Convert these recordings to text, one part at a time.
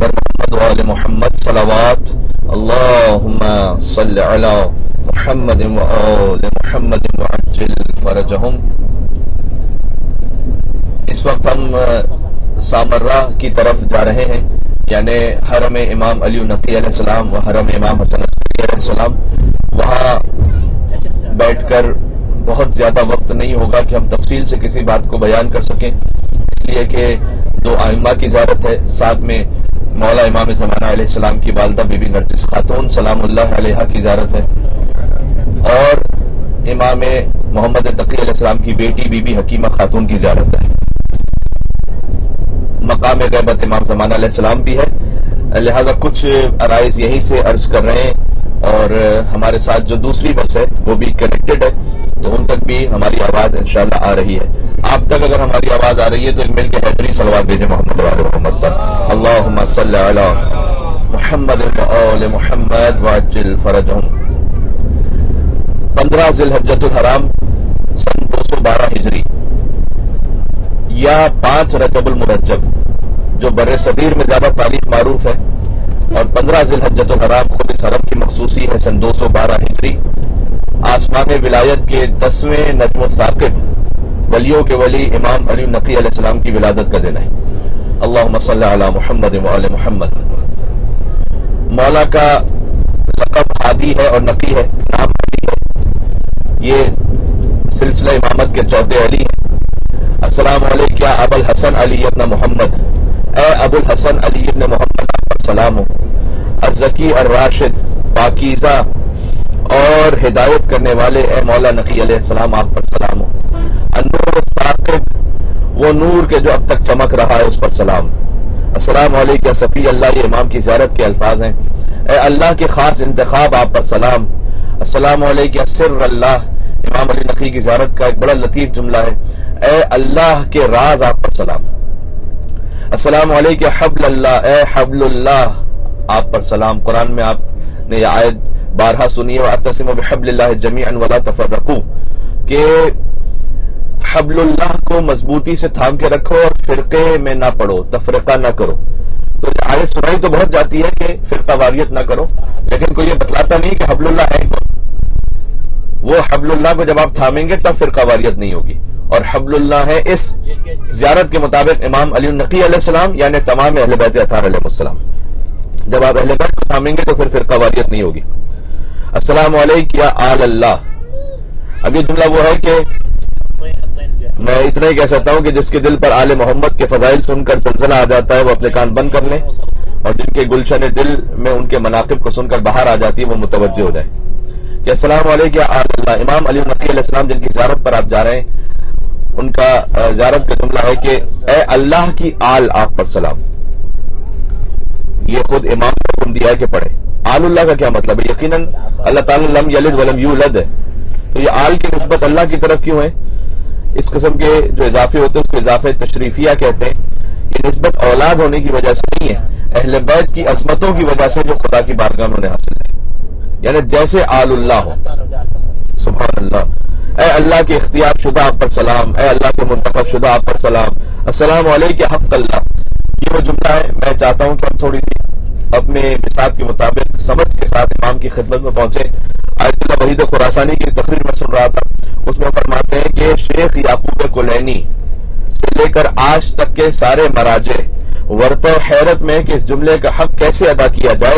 बर मोहम्मद व आले मोहम्मद सलावत अल्लाहुम्मा सल्लि अला मुहम्मद व आले मोहम्मद व अज्जिल फरजहुम। इस वक्त हम सामर्रा की तरफ जा रहे हैं, यानी हरम इमाम अली नकी अलैहिस्सलाम व हरम इमाम हसन अस्करी अलैहिस्सलाम। वहाँ बैठकर बहुत ज़्यादा वक्त नहीं होगा कि हम तफसील से किसी बात को बयान कर सकें, इसलिए कि दो आइम्मा की ज़ियारत है, साथ में मौला इमाम ज़माना अलैहिस्सलाम की वालिदा बीबी नरगिस खातून सलामुल्लाह अलैहा की ज़ियारत है, और इमाम मोहम्मद तकी अलैहिस्सलाम की बेटी बीबी हकीमा खातून की ज़ियारत है। मकाम गैबत इमाम ज़माना अलैहिस्सलाम भी है, लिहाजा कुछ अराइज यहीं से अर्ज कर रहे हैं, और हमारे साथ जो दूसरी बस है वो भी कनेक्टेड है, तो उन तक भी हमारी आवाज़ इंशाअल्लाह आ रही है। आप तक अगर हमारी आवाज़ आ रही है तो एक मिल के हैदरी सलवात भेजें मोहम्मद वाले मोहम्मद पर। अल्लाहुम्मा सल्लि अला मुहम्मद व आले मुहम्मद व अज्जिल फरजहुम। 15 ज़िलहज्जतुल हराम सन 212 हिजरी या 5 रजबुल मुरज्जब, जो बर्रे सगीर में ज्यादा तारीख मारूफ है, और 15 ज़िलहज्जतुल हराम खुद इस हरम की मखसूसी है सन 212 हिजरी। आसमान विलायत के 10वें नजम साकिब वलियों के वली इमाम अली नकी अलैहिस्सलाम की विलादत का दिन है। अल्लाहुम्मा सल्लि अला मुहम्मद व आले मुहम्मद। मौला का लक़ब हादी है और नकी है, नाम अली है। ये सिलसिला इमामत के चौथे अली है। अस्सलामु अलैका अबुल हसन अली इब्न मोहम्मद, ए अबुल हसन अली इब्न मोहम्मद पर सलाम हो। अज़्ज़की अर्राशिद, पाकीज़ा और हिदायत करने वाले ए मौला नकी अलैहिस्सलाम आप पर सलाम हो। अन्नूर साकिब, वो नूर के जो अब तक चमक रहा है उस पर सलाम। अस्सलामु अलैका सफ़ी अल्लाह, ये इमाम की ज़ियारत के अल्फाज हैं। ए अल्लाह के खास इंतखाब आप पर सलाम। अस्सलामु अलैका सिर्र अल्लाह, इमाम अली नकी की ज़ियारत का एक बड़ा लतीफ जुमला है। ए अल्लाह के राज आप पर सलाम। अस्सलामु अलैका हब्ल अल्लाह, ए हब्लुल्लाह आप पर सलाम। कुरान में आपने यह आयत बारहा सुनी है, वअतसिमू बिहब्लिल्लाहि जमीअन वला तफर्रकू, कि हब्लुल्लाह को मजबूती से थाम के रखो और फिरके में ना पड़ो, तफरीका ना करो। तो आयत सुनाई तो बहुत जाती है कि फिरका वारियत ना करो, लेकिन कोई ये बतलाता नहीं कि हब्लुल्लाह है कौन। वो हब्लुल्लाह को जब आप थामेंगे तब फिरका वारियत नहीं होगी, और हब्लुल्लाह है इस ज़ियारत के मुताबिक इमाम अली नकी अलैहिस्सलाम, यानी तमाम अहले बैत अतार अलैहिस्सलाम। जब आप अहले बैत को थामेंगे तो फिर फिरका वारियत नहीं होगी। अस्सलामु अलैका आल अल्लाह। अब ये जुमला वो है कि मैं इतना ही कह सकता हूं कि जिसके दिल पर आले मोहम्मद के फजाइल सुनकर जलजला आ जाता है वो अपने कान बंद कर लें, और जिनके गुलशन दिल में उनके मनाकिब को सुनकर बाहर आ जाती है वो मुतवज्जो हो जाए कि अस्सलामु अलैका आल अल्लाह। इमाम अली नकी अलैहिस्सलाम जिनकी ज़ियारत पर आप जा रहे हैं, उनका ज़ियारत का जुमला है कि ए अल्लाह की आल आप पर सलाम। ये खुद इमाम को हुक्म दिया है कि पढ़े। आलुल्लाह का क्या मतलब है? यकीनन अल्लाह ताला लम यलिद वलम यूलद है, तो ये आल की निस्बत अल्लाह की तरफ क्यों है? इस किस्म के जो इजाफे होते हैं उसको इजाफे तशरीफिया कहते हैं। ये निस्बत औलाद होने की वजह से नहीं है, अहले बैत की अजमतों की वजह से जो खुदा की बारगाह में उन्हें हासिल है, यानी जैसे आलुल्लाह हो। सुभान अल्लाह। ए अल्लाह के इख्तियार शुदा आप पर सलाम, ए अल्लाह के मुंतखब शुदा आप पर सलाम। अस्सलामु अलैका हक़ अल्लाह। ये वो जुमला है। मैं चाहता हूं कि हम थोड़ी सी अपने मिसाल के मुताबिक समझ के साथ इमाम की खिदमत में पहुंचे। आयतुल्लाह वहीद खुरासानी की तकरीर में सुन रहा था, उसमें फरमाते हैं कि शेख याकूब कुलैनी से लेकर आज तक के सारे मराजे वर्त हैरत में कि इस जुमले का हक कैसे अदा किया जाए,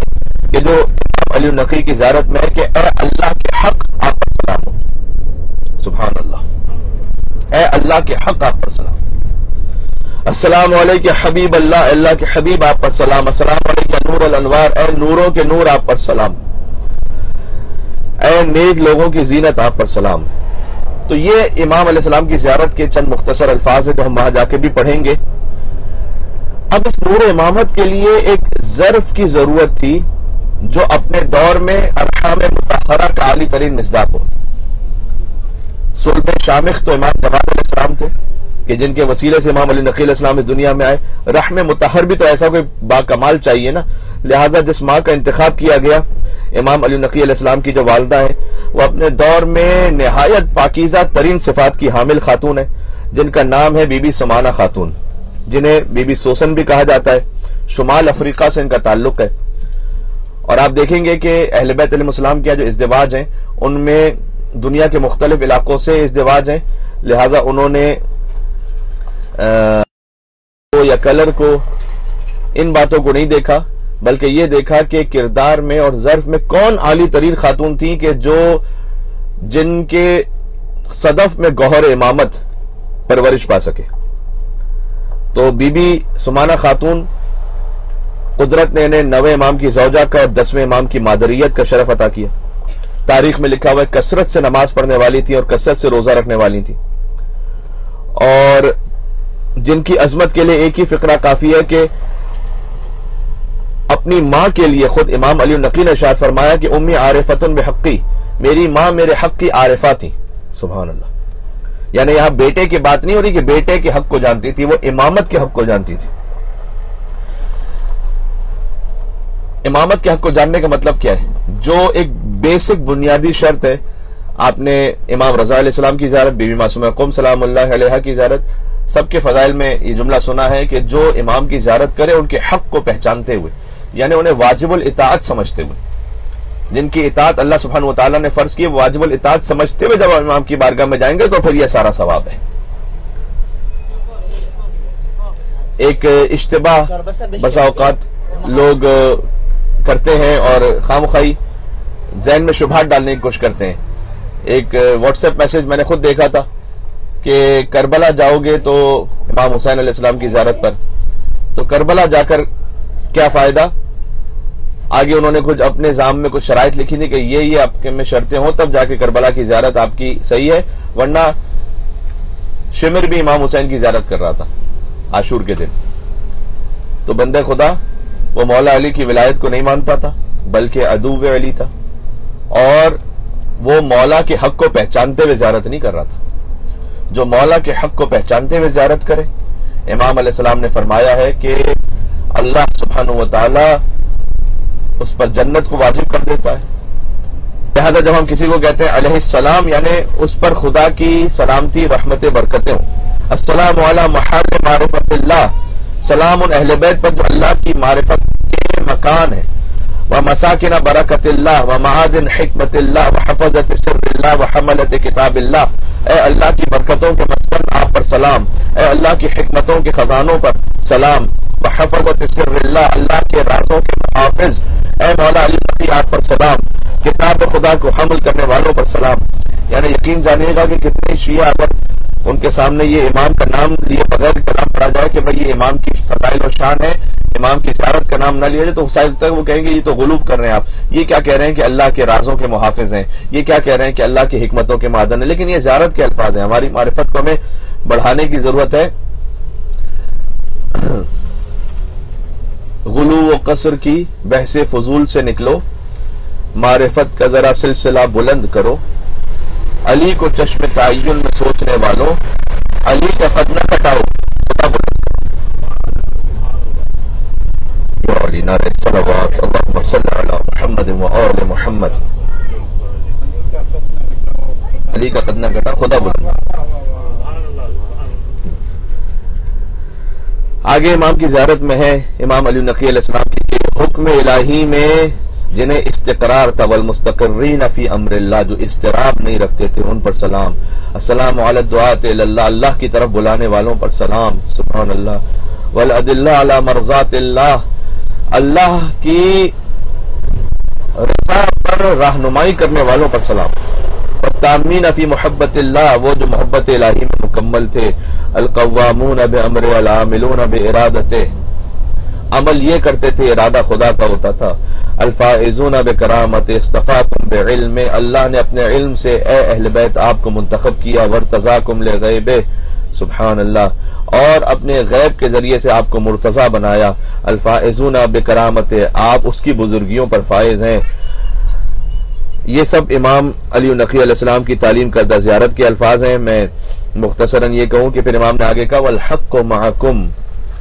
कि जो इमाम अली नकी की ज़ियारत में है कि ए अल्लाह के हक आप पर सलाम हो। सुभान अल्लाह। ए अल्लाह के हक आप पर सलाम। अस्सलामु अलैका हबीब अल्लाह, अल्लाह के हबीब आप पर सलाम। अस्सलामु अलैका नूर अल अनवार, ए नूरों के नूर आप पर सलाम। ए नेक लोगों की जीनत आप पर सलाम। तो ये इमाम अलैहिस्सलाम की ज़ियारत के चंद मुख्तसर अल्फाज है, तो हम वहां जाके भी पढ़ेंगे। अब इस नूर इमामत के लिए एक ज़र्फ की जरूरत थी जो अपने दौर में अरहाम मुतहरा का आली तरीन मिस्दाक हो। सुल्ब शामिख तो इमाम जमाल अलैहिस्सलाम थे कि जिनके वसीले से इमाम अली नकी अलैहिस्सलाम इस दुनिया में आए। रहम मुतहर भी तो ऐसा कोई बाकमाल चाहिए ना, लिहाजा जिस माँ का इंतखाब किया गया, इमाम अली नकी अलैहिस्सलाम की जो वालदा है, वो अपने दौर में निहायत पाकीज़ा तरीन सिफात की हामिल खातून है, जिनका नाम है बीबी समाना खातून, जिन्हें बीबी सोसन भी कहा जाता है। شمال افریقہ سے ان کا تعلق ہے، اور آپ دیکھیں گے کہ اہل بیت علیہ السلام کے جو ازدواج ہیں ان میں دنیا کے مختلف علاقوں سے ازدواج ہیں، لہٰذا انہوں نے یا کلر کو، ان باتوں کو نہیں دیکھا، بلکہ یہ دیکھا کہ کردار میں اور ظرف میں کون عالی ترین خاتون تھی کہ جن کے صدف میں گوہر امامت پرورش پا سکے۔ تو بی بی سمانہ خاتون، قدرت نے انہیں 9ویں امام کی زوجہ کا اور 10ویں امام کی مادریت کا شرف عطا کیا۔ تاریخ میں لکھا ہوا ہے کثرت سے نماز پڑھنے والی تھی اور کثرت سے روزہ رکھنے والی تھی، اور جن کی عظمت کے لیے ایک ہی فقرہ کافی ہے کہ اپنی ماں کے لیے خود امام علی النقی نے ارشاد فرمایا کہ امی عارفتن بحقی، میری ماں میرے حق کی عارفہ تھی۔ سبحان اللہ، یعنی یہاں بیٹے کی بات نہیں ہو رہی کہ بیٹے کے حق کو جانتی تھی، وہ امامت کے حق کو جانتی تھی۔ امامت کے حق کو جاننے کا مطلب کیا ہے؟ جو ایک بیسک بنیادی شرط ہے، آپ نے امام رضا علیہ السلام کی زیارت، بی بی معصومہ قم سلام اللہ علیہا کی زیارت، سب کے فضائل میں یہ جملہ سنا ہے کہ جو امام کی زیارت کرے ان کے حق کو پہچانتے ہوئے، یعنی انہیں واجب الاطاعت سمجھتے ہوئے، جن کی اطاعت اللہ سبحانہ وتعالی نے فرض کی، واجب الاطاعت سمجھتے ہوئے جب امام کی بارگاہ میں جائیں گے تو پھر یہ سارا ثواب ہے۔ ایک اشتباہ بسا اوقات لوگ کرتے ہیں اور خامخواہی ذہن میں شبہات ڈالنے کی کوشش کرتے ہیں۔ ایک واٹس ایپ میسج میں نے خود دیکھا تھا کہ کربلا جاؤ گے تو امام حسین علیہ السلام کی زیارت پر، تو کربلا جا کر کیا فائدہ؟ آگے انہوں نے کچھ اپنے نظام میں کچھ شرائط لکھی تھی کہ یہ آپ کے میں شرطیں ہوں تب جا کے کربلا کی زیارت آپ کی صحیح ہے، ورنہ شمر بھی امام حسین کی زیارت کر رہا تھا عاشور کے دن۔ تو بندہ خدا وہ مولا علی کی ولایت کو نہیں مانتا تھا بلکہ عدو علی تھا، اور وہ مولا کے حق کو پہچانتے ہوئے زیارت نہیں کر رہا تھا۔ جو مولا کے حق کو پہچانتے ہوئے زیارت کرے، امام علیہ السلام نے فرمایا ہے کہ اللہ سبحانہ وتعالی اس پر جنت کو واجب کر دیتا ہے۔ لہذا جب ہم کسی کو کہتے ہیں علیہ السلام، یعنی اس پر خدا کی سلامتی، رحمت، برکتیں ہوں۔ السلام علی محل معرفت اللہ، سلام ان اہل بیت پر جو اللہ کی معرفت کے مکان ہے، ومساکن برکت اللہ، ومعادن حکمت اللہ، وحفظت سر اللہ، وحملت کتاب اللہ۔ اے اللہ کی برکتوں کے مسکن آپ پر سلام، اے اللہ کی حکمتوں کے خزانوں پر سلام، وحفظت سر اللہ، اللہ کے رازوں کے محافظ اے مولا علی نقی آپ پر سلام، کتاب خدا کو حمل کرنے والوں پر سلام۔ یعنی یقین جانیے گا کہ کتنے شیعہ اگر ان کے سامنے یہ امام کا نام لیے بغیر کلام پڑھا جائے کہ بھئی یہ امام کی فضائل و شان ہے، امام کی زیارت کا نام نہ لیا جائے، تو شاید تک وہ کہیں گے یہ تو غلوف کر رہے ہیں آپ، یہ کیا کہہ رہے ہیں کہ اللہ کے رازوں کے محافظ ہیں، یہ کیا کہہ رہے ہیں کہ اللہ کی حکمتوں کے معدن ہیں، لیکن یہ زیارت کے الفاظ ہیں۔ ہماری معرفت کو ہمیں بڑھانے کی ضرورت ہے، غلو و قصر کی بحث فضول سے نکلو، معرفت کا ذرا سلسلہ بلند کرو، علی کو چشم تعین میں سوچنے والوں، علی کا قد نہ کٹاؤ، خدا بلند یا علی نعرہ صلوات، اللہم صلی علی محمد و آل محمد، علی کا قد نہ کٹاؤ، خدا بلند۔ آگے امام کی زیارت میں ہے امام علی نقی علیہ السلام کی حکم الہی میں جنہیں استقرار تھا، والمستقرین فی امر اللہ، جو استقرار نہیں رکھتے تھے ان پر سلام۔ السلام علی الدعاۃ الی اللہ، اللہ کی طرف بلانے والوں پر سلام، سبحان اللہ۔ والادلہ علی مرضات اللہ، اللہ کی رضا پر رہنمائی کرنے والوں پر سلام۔ والتامین فی محبت اللہ، وہ جو محبت الہی میں مکمل تھے۔ القوامون بامر العاملون بارادتہ، عمل یہ کرتے تھے ارادہ خدا کا ہوتا تھا۔ الفائزون بکرامت، اصطفاکم بعلم، اللہ نے اپنے علم سے اے اہل بیت آپ کو منتخب کیا۔ وارتضاکم لغیبہ، سبحان اللہ، اور اپنے غیب کے ذریعے سے آپ کو مرتضی بنایا۔ الفائزون بکرامت، آپ اس کی بزرگیوں پر فائز ہیں۔ یہ سب امام علی نقی علیہ السلام کی تعلیم کردہ زیارت کے الفاظ ہیں۔ میں مختصراً یہ کہوں کہ پھر امام نے آگے کہا والحق معکم،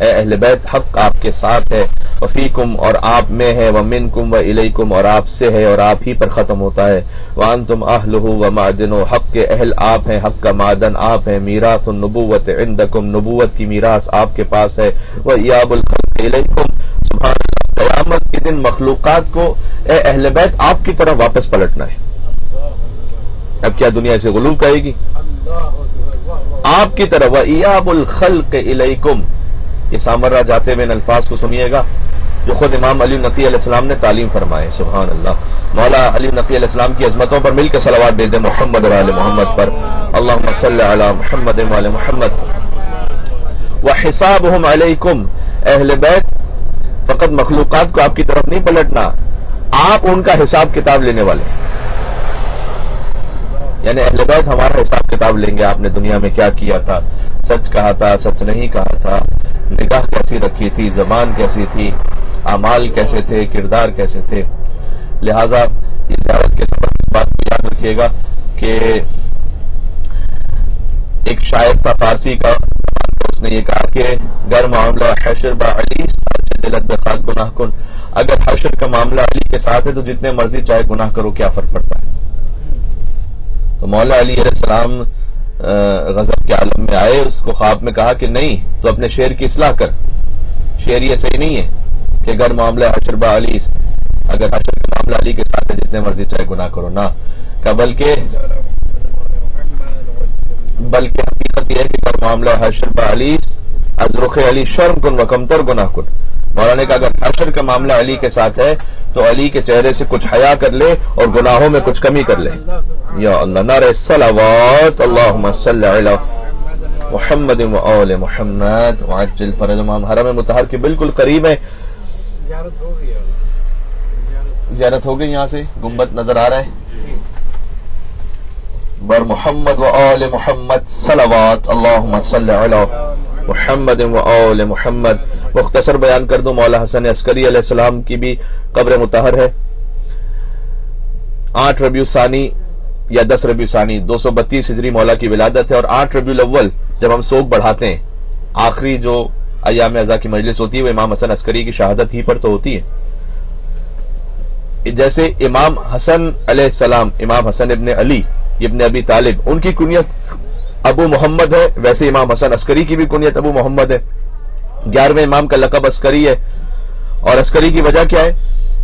اے اہل بیت حق آپ کے ساتھ ہے، وفیکم اور آپ میں ہے، ومنکم والیکم اور آپ سے ہے اور آپ ہی پر ختم ہوتا ہے، وانتم اہلہ ومعدنہ، حق کے اہل آپ ہیں، حق کا معدن آپ ہیں، میراث النبوت عندکم، نبوت کی میراث آپ کے پاس ہے، وایاب الخلق इलैकुम, सुभान अल्लाह, क़यामत के दिन मखलूकात को ए अहले बैत आपकी तरफ वापस पलटना है। अब क्या दुनिया से गुलूब कहेगी? आपकी तरफ, व इयाबुल खल्क़ इलैकुम, ये सामर्रा जाते हुए इन अल्फाज को सुनिएगा जो खुद इमाम अली नकी अलैहिस्सलाम ने तालीम फरमाए। सुभान अल्लाह। मौला अली नकी अलैहिस्सलाम की अजमतों पर मिलकर सलावत भेज दे मोहम्मद व आले मोहम्मद पर। अल्लाहुम्मा सल्लि अला मुहम्मद व आले मोहम्मद। व हिसाबुहुम अलैकुम, अहले बैत फकत मखलूकात को आपकी तरफ नहीं पलटना, आप उनका हिसाब किताब लेने वाले, यानी अहले बैत हमारा हिसाब किताब लेंगे। आपने दुनिया में क्या किया था, सच कहा था, सच नहीं कहा था, निगाह कैसी रखी थी, जबान कैसी थी, अमाल कैसे थे, किरदार कैसे थे। लिहाजा इस ज़ियारत के सफर की बात को याद रखिएगा कि एक शायर था फारसी का, उसने ये कहा कि गर मामला हशर बा अली दिलत बखात गुनाह कुन, अगर हशर का मामला अली के साथ है तो जितने मर्जी चाहे गुनाह करो, क्या फर्क पड़ता है। तो मौला अली अलैहिस्सलाम गजब के आलम में आए, उसको ख्वाब में कहा कि नहीं, तो अपने शेर की इस्लाह कर, शेर ये सही नहीं है कि अगर मामला हशर बा अली, अगर हशर का मामला अली के साथ है जितने मर्जी चाहे गुनाह करो ना, का बल्कि हकीकत यह है कि अगर मामला हशर बा अली अजरुख अली शर्म कुन व कमतर गुनाह कुन। मौलाना ने कहा अगर हशर का मामला अली के साथ है तो अली के चेहरे से कुछ हया कर ले और गुनाहों में कुछ कमी कर ले। या अल्लाह, नारे सलावत, अल्लाहुम्मा सल्लि अला मुहम्मद व आले मुहम्मद व अज्जिल फरजहुम। हरम मुतहर के बिल्कुल करीब है, ज़ियारत हो गई, यहाँ से गुंबद नजर आ रहा है। बर मुहम्मद व आले मुहम्मद सलावत, अल्लाहुम्मा सल्लि अला मुहम्मद व आले मुहम्मद। मुख्तसर बयान कर दूं, मौला हसन अस्करी अलैहिस्सलाम की भी कब्र मुतहर है। 8 रबीउल सानी या 10 रबीउल सानी 232 हिजरी मौला की विलादत है, और 8 रबीउल अव्वल जब हम सोग बढ़ाते हैं, आखिरी जो अय्याम अज़ा की मजलिस होती है वो इमाम हसन अस्करी की शहादत ही पर तो होती है। जैसे इमाम हसन अलैहिस्सलाम, इमाम हसन इब्न अली इब्न अबी तालिब, उनकी कुनियत अबू मोहम्मद है, वैसे इमाम हसन अस्करी की भी कुनियत अबू मोहम्मद है। 11वें इमाम का लक़ब अस्करी है, और अस्करी की वजह क्या है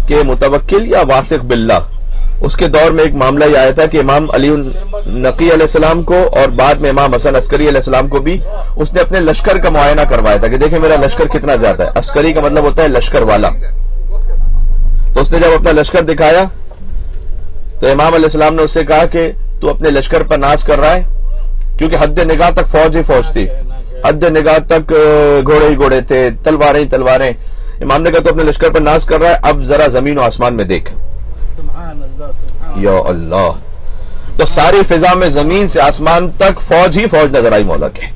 कि मुतवक्किल या वासिक़ बिल्लाह, उसके दौर में एक मामला ये आया था कि इमाम अली नकी अलैहिस्सलाम को और बाद में इमाम हसन अस्करी अलैहिस्सलाम को भी उसने अपने लश्कर का मुआयना करवाया था कि देखें मेरा लश्कर कितना ज्यादा है। अस्करी का मतलब होता है लश्कर वाला। तो उसने जब अपना लश्कर दिखाया तो इमाम अलैहिस्सलाम ने उससे कहा कि तू अपने लश्कर पर नाज कर रहा है, क्योंकि हद निगाह तक फौज ही फौज थी, हद निगाह तक घोड़े ही घोड़े थे, तलवारें ही तलवारें। इमाम ने कहा तो अपने लश्कर पर नाज कर रहा है, अब जरा जमीन और आसमान में देख। या अल्लाह, तो सारी फिजा में जमीन से आसमान तक फौज ही फौज नजर आई मौला के,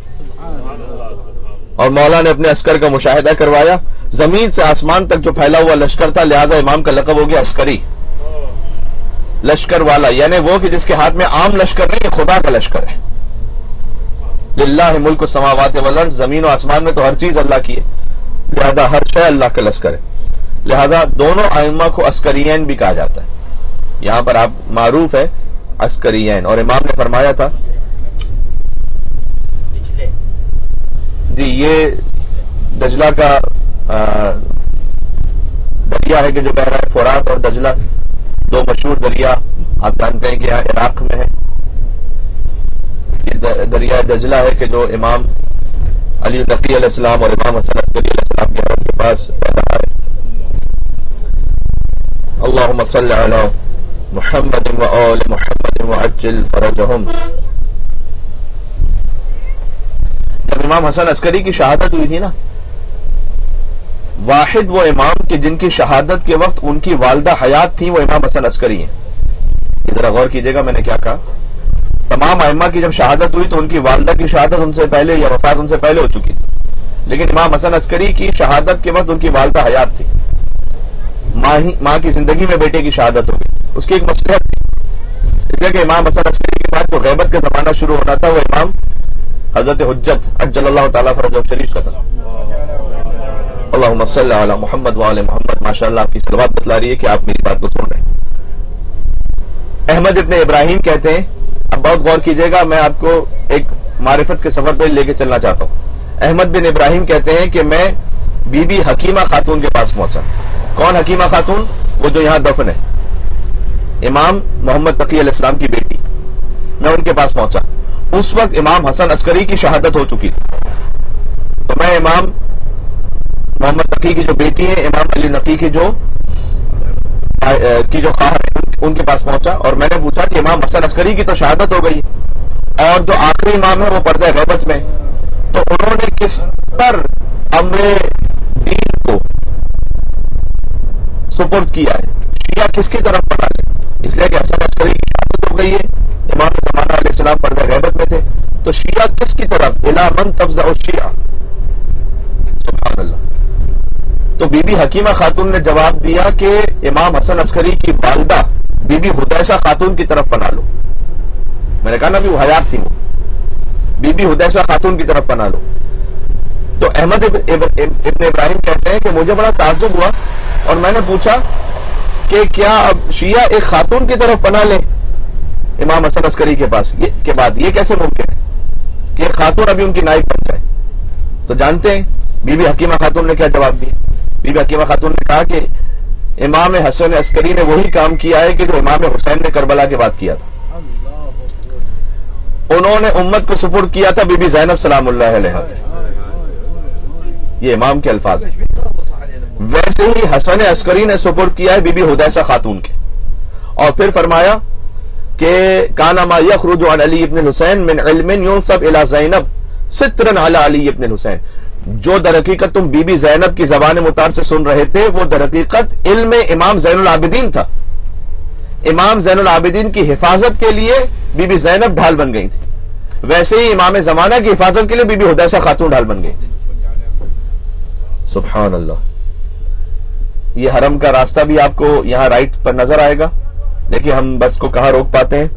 और मौला ने अपने अस्कर का मुशाहिदा करवाया। जमीन से आसमान तक जो फैला हुआ लश्कर था, लिहाजा इमाम का लक़ब हो गया अस्करी, लश्कर वाला, यानी वो कि जिसके हाथ में आम लश्कर नहीं, खुदा का लश्कर है। लिल्लाहि मुल्कु समावाति वल अर्ज़, जमीन और आसमान में तो हर चीज अल्लाह की है, लिहाजा हर शय अल्लाह का लश्कर है। लिहाजा दोनों आइम्मा को अस्करियैन भी कहा जाता है। यहां पर आप मारूफ है अस्करियैन। और इमाम ने फरमाया था जी, ये दजला का दरिया है कि जो बह रहा है, फुरात और दजला, दो मशहूर दरिया आप जानते हैं कि यहाँ इराक में है। ये दरिया दजला है कि जो इमाम अली नकी अलैहिस्सलाम और इमाम हसन अस्करी अलैहिस्सलाम के हरम के पास बह रहा है। अल्लाहुम्मा सल्लि अला मुहम्मद व आले मुहम्मद व अज्जिल फरजहुम। जब इमाम हसन अस्करी की शहादत हुई थी ना, वाहिद वो इमाम के जिनकी शहादत के वक्त उनकी वालदा हयात थी, वो इमाम हसन अस्करी हैं। जरा गौर कीजिएगा मैंने क्या कहा। तमाम अइम्मा की जब शहादत हुई तो उनकी वालदा की शहादत उनसे पहले या वफात उनसे पहले हो चुकी थी, लेकिन इमाम हसन अस्करी की शहादत के वक्त उनकी वालदा हयात थी। माँ की जिंदगी में बेटे की शहादत हो गई, उसकी एक मसलहत थी। इसलिए कि इमाम हसन अस्करी के बाद जो गैबत का जमाना शुरू होना था वो इमाम हजरत हुज्जत अज्जलल्लाहु ताला फरजहु शरीफ का था। अल्लाहुम्मा सल्लि अला मुहम्मद व आले मुहम्मद। माशाअल्लाह आपकी सलवात बतला रही है कि आप मेरी बात को सुन रहे हैं। अहमद इब्न इब्राहिम कहते हैं, अब बहुत गौर कीजिएगा, मैं आपको एक मारिफत के सफर पर लेके चलना चाहता हूँ। अहमद बिन इब्राहिम कहते हैं कि मैं بی بی حکیمہ خاتون کے پاس پہنچا. کون حکیمہ خاتون؟ وہ جو یہاں دفن ہے، امام محمد تقی علیہ السلام کی بیٹی. میں ان کے پاس پہنچا. اس وقت امام حسن عسکری کی شہادت ہو چکی تھی. تو میں امام محمد تقی کی جو بیٹی ہے، امام علی نقی کی جو خواہر ہے، ان کے پاس پہنچا اور میں نے پوچھا کہ امام حسن عسکری کی تو شہادت ہو گئی اور جو آخری امام ہے وہ پردہ غیبت میں، تو انہوں نے کس پر امر دین کو سپرد کیا ہے؟ شیعہ کس کی طرف بڑھا لے؟ اس لیے کہ حسن عسکری کی شہادت ہو گئی ہے، امام زمانہ علیہ السلام پردہ غیبت میں تھے، تو شیعہ کس کی طرف؟ الی من تفزع الشیعہ. سبحان اللہ. تو بی بی حکیمہ خاتون نے جواب دیا کہ امام حسن عسکری کی والدہ بی بی حدیثہ خاتون کی طرف پناہ لو. میں نے کہا نا بھی وہ حیات تھی، وہ بی بی حدیثہ خاتون کی طرف پناہ لو. تو احمد ابن ابراہیم کہتے ہیں کہ مجھے بڑا تعجب ہوا اور میں نے پوچھا کہ کیا اب شیعہ ایک خاتون کی طرف پناہ لیں امام حسن عسکری کے پاس کے بعد؟ یہ کیسے ممکن ہے کہ ایک خاتون ابھی ان کی نائب بن جائے؟ تو جانتے ہیں بی بی حکیمہ خاتون نے کیا جواب دیا؟ بی بی حکیمہ خاتون نے کہا کہ امام حسن عسکری نے وہی کام کیا ہے کہ جو امام حسین نے کربلا کے بعد کیا تھا. انہوں نے امت کو سپرد کیا تھا بی بی زینب سلام اللہ علیہا. یہ امام کے الفاظ ہیں. ویسے ہی حسن عسکری نے سپرد کیا ہے بی بی حدیثہ خاتون کے. اور پھر فرمایا کہ کانا ما یخرج عن علی ابن الحسین من علم ينسب الى زینب سترا علی علی ابن الحسین. جو در حقیقت تم بی بی زینب کی زبان مطار سے سن رہے تھے وہ در حقیقت علم امام زین العابدین تھا. امام زین العابدین کی حفاظت کے لیے بی بی زینب ڈھال بن گئی تھی، ویسے ہی امام زمانہ کی حفاظت کے لیے بی بی حدیثہ خاتون ڈھال بن گئی تھی. سبحان اللہ. یہ حرم کا راستہ بھی آپ کو یہاں رائٹ پر نظر آئے گا. دیکھیے ہم بس کو کہاں روک پاتے ہیں.